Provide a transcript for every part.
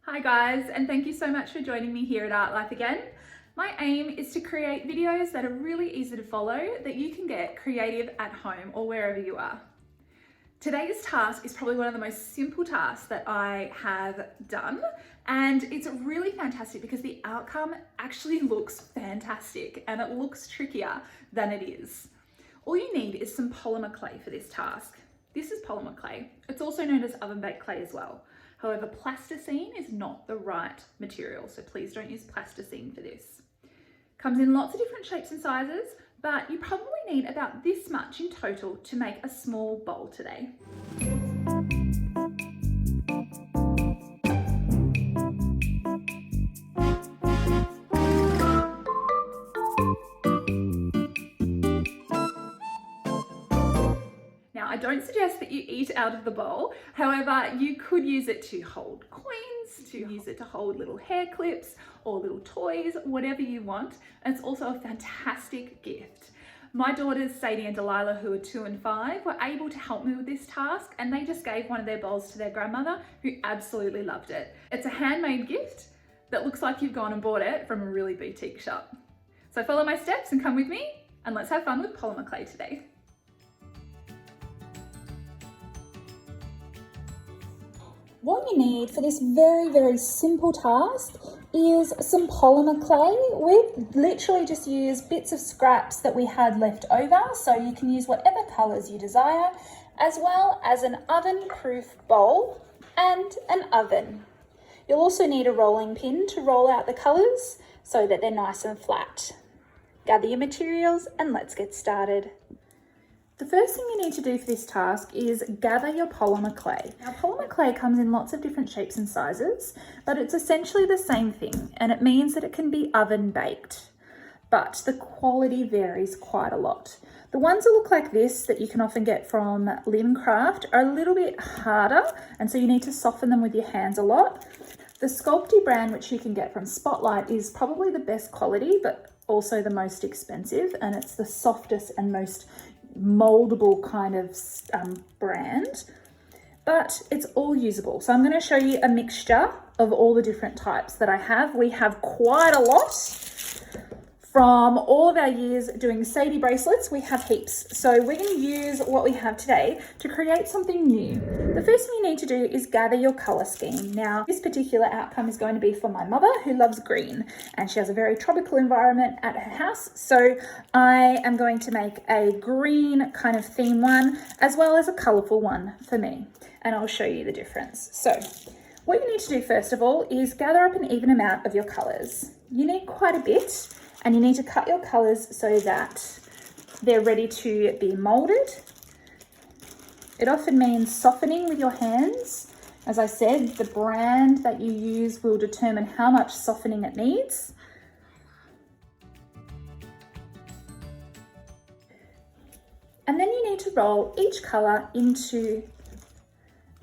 Hi guys, and thank you so much for joining me here at Artlife again. My aim is to create videos that are really easy to follow that you can get creative at home or wherever you are. Today's task is probably one of the most simple tasks that I have done, and it's really fantastic because the outcome actually looks fantastic and it looks trickier than it is. All you need is some polymer clay for this task. This is polymer clay. It's also known as oven-baked clay as well. However, plasticine is not the right material, so please don't use plasticine for this. Comes in lots of different shapes and sizes, but you probably need about this much in total to make a small bowl today. Now, I don't suggest that you eat out of the bowl. However, you could use it to hold coins, to use it to hold little hair clips or little toys, whatever you want. And it's also a fantastic gift. My daughters, Sadie and Delilah, who are 2 and 5, were able to help me with this task, and they just gave one of their bowls to their grandmother, who absolutely loved it. It's a handmade gift that looks like you've gone and bought it from a really boutique shop. So follow my steps and come with me, and let's have fun with polymer clay today. What you need for this very simple task is some polymer clay. We've literally just used bits of scraps that we had left over, so you can use whatever colours you desire, as well as an oven-proof bowl and an oven. You'll also need a rolling pin to roll out the colours so that they're nice and flat. Gather your materials and let's get started. The first thing you need to do for this task is gather your polymer clay. Now, polymer clay comes in lots of different shapes and sizes, but it's essentially the same thing, and it means that it can be oven baked, but the quality varies quite a lot. The ones that look like this that you can often get from Limcraft are a little bit harder, and so you need to soften them with your hands a lot. The Sculpty brand, which you can get from Spotlight, is probably the best quality, but also the most expensive, and it's the softest and most moldable kind of brand, but it's all usable. So I'm going to show you a mixture of all the different types that I have. We have quite a lot from all of our years doing Sadie bracelets. We have heaps, so we're going to use what we have today to create something new. The first thing you need to do is gather your color scheme. Now, this particular outcome is going to be for my mother, who loves green, and she has a very tropical environment at her house, so I am going to make a green kind of theme one as well as a colorful one for me, and I'll show you the difference. So what you need to do first of all is gather up an even amount of your colors. You need quite a bit, and you need to cut your colours so that they're ready to be moulded. It often means softening with your hands. As I said, the brand that you use will determine how much softening it needs. And then you need to roll each colour into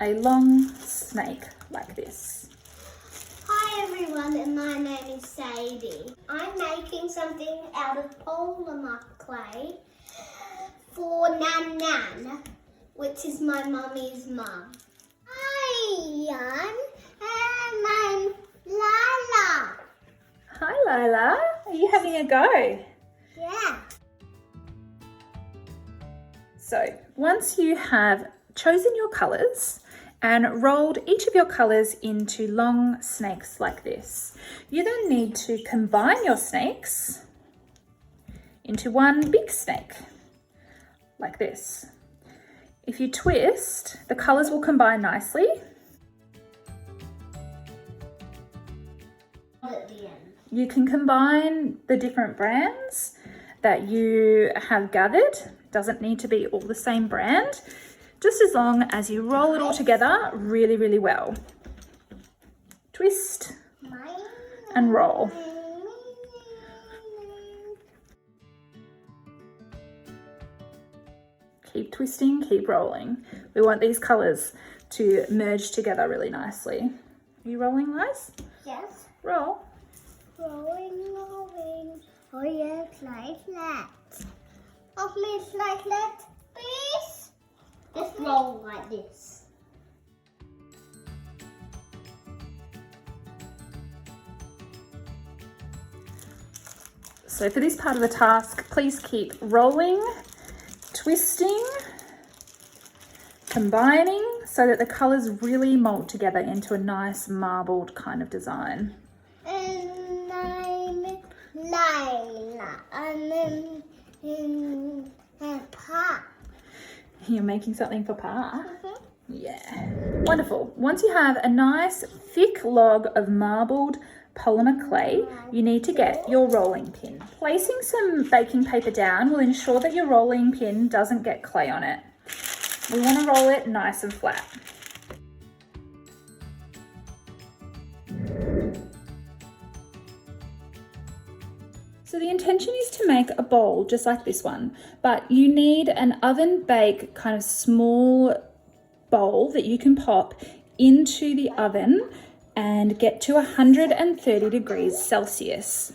a long snake like this. Hi everyone, and my name is Sadie. I'm making something out of polymer clay for Nan Nan, which is my mummy's mum. Hi Jan, and I'm Lila. Hi Lila, are you having a go? Yeah. So once you have chosen your colours and rolled each of your colours into long snakes like this, you then need to combine your snakes into one big snake, like this. If you twist, the colours will combine nicely. At the end. You can combine the different brands that you have gathered. It doesn't need to be all the same brand, just as long as you roll it all together really well. Twist and roll. Keep twisting, keep rolling. We want these colours to merge together really nicely. Are you rolling, Liz? Yes. Roll. Rolling. Oh yes, like that. Oh please, like that, please. Just roll like this. So for this part of the task, please keep rolling, twisting, combining so that the colours really mould together into a nice marbled kind of design. And I'm Layla. I'm in a park. You're making something for Pa? Yeah. Wonderful. Once you have a nice thick log of marbled polymer clay, you need to get your rolling pin. Placing some baking paper down will ensure that your rolling pin doesn't get clay on it. We want to roll it nice and flat. So the intention is to make a bowl just like this one, but you need an oven bake kind of small bowl that you can pop into the oven and get to 130 degrees Celsius.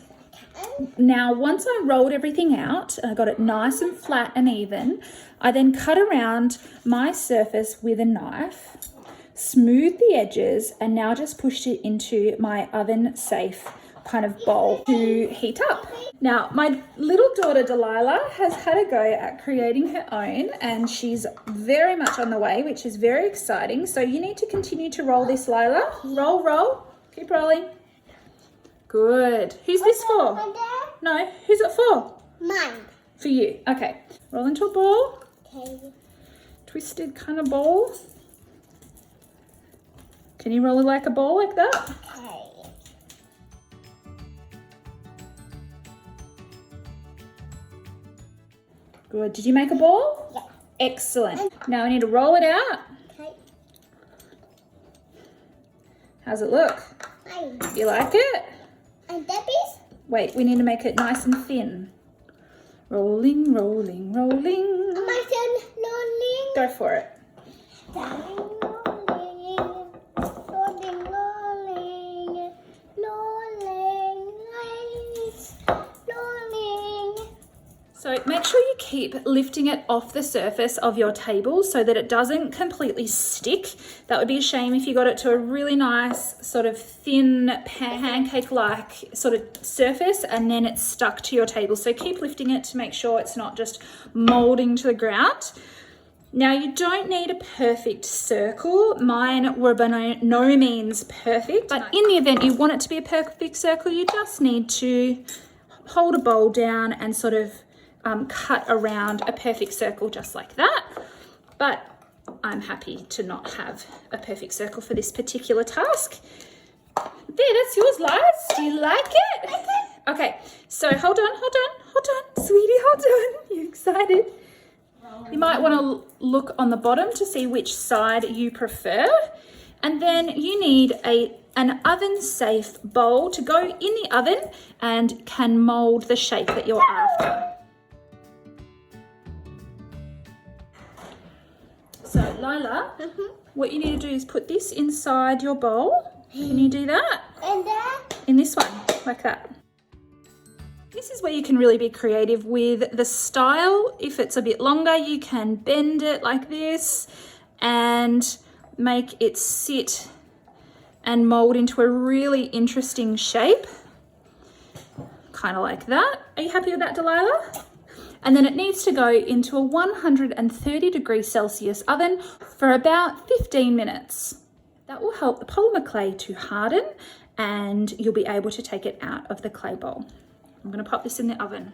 Now, once I rolled everything out and I got it nice and flat and even, I then cut around my surface with a knife, smoothed the edges, and now just pushed it into my oven safe kind of bowl to heat up. Now, my little daughter Delilah has had a go at creating her own, and she's very much on the way, which is very exciting. So you need to continue to roll this, Lila. Roll, roll, keep rolling. Good. Who's this for? My dad? No, who's it for? Mine. For you. Okay. Roll into a ball. Okay. Twisted kind of ball. Can you roll it like a ball like that? Okay. Good. Did you make a ball? Yeah. Excellent. Now I need to roll it out. Okay. How's it look? Mine. You like it? And Debbie's? Wait, we need to make it nice and thin. Rolling, rolling, rolling. My son, rolling. Go for it. Rolling, rolling, rolling, rolling, rolling, rolling. So make sure you keep lifting it off the surface of your table so that it doesn't completely stick. That would be a shame if you got it to a really nice sort of thin pancake-like sort of surface and then it's stuck to your table. So keep lifting it to make sure it's not just molding to the ground. Now you don't need a perfect circle. Mine were by no means perfect, but in the event you want it to be a perfect circle, you just need to hold a bowl down and sort of cut around a perfect circle just like that. But I'm happy to not have a perfect circle for this particular task. There, that's yours, Liz. Do you like it? Okay, so hold on, sweetie, hold on. You excited? You might want to look on the bottom to see which side you prefer. And then you need an oven-safe bowl to go in the oven and can mold the shape that you're after. So, Lila, what you need to do is put this inside your bowl. Can you do that? And then? In this one, like that. This is where you can really be creative with the style. If it's a bit longer, you can bend it like this and make it sit and mold into a really interesting shape. Kind of like that. Are you happy with that, Delilah? And then it needs to go into a 130 degrees Celsius oven for about 15 minutes. That will help the polymer clay to harden and you'll be able to take it out of the clay bowl. I'm going to pop this in the oven.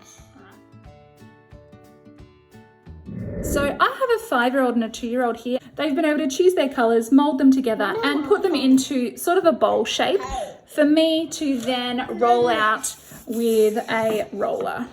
So I have a 5-year-old and a 2-year-old here. They've been able to choose their colours, mould them together and put them into sort of a bowl shape for me to then roll out with a roller.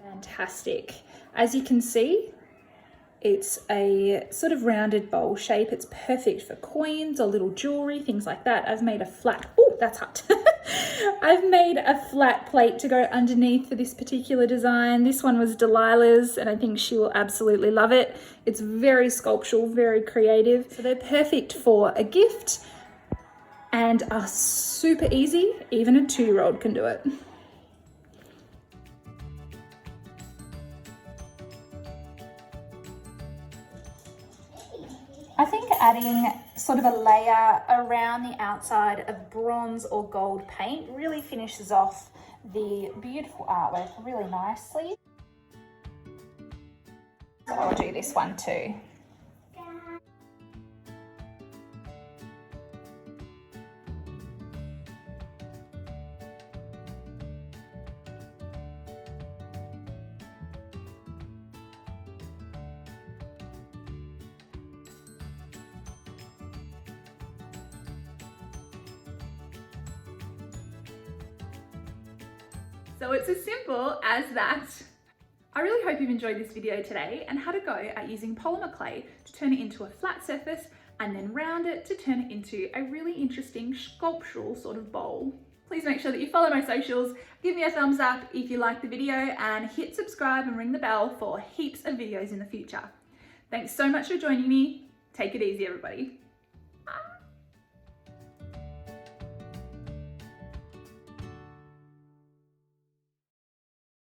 Fantastic. As you can see, it's a sort of rounded bowl shape. It's perfect for coins or little jewelry, things like that. I've made a flat, oh, that's hot. I've made a flat plate to go underneath for this particular design. This one was Delilah's and I think she will absolutely love it. It's very sculptural, very creative. So they're perfect for a gift and are super easy. Even a 2-year-old can do it. I think adding sort of a layer around the outside of bronze or gold paint really finishes off the beautiful artwork really nicely. So I'll do this one too. So it's as simple as that. I really hope you've enjoyed this video today and had a go at using polymer clay to turn it into a flat surface and then round it to turn it into a really interesting sculptural sort of bowl. Please make sure that you follow my socials, give me a thumbs up if you liked the video, and hit subscribe and ring the bell for heaps of videos in the future. Thanks so much for joining me. Take it easy, everybody.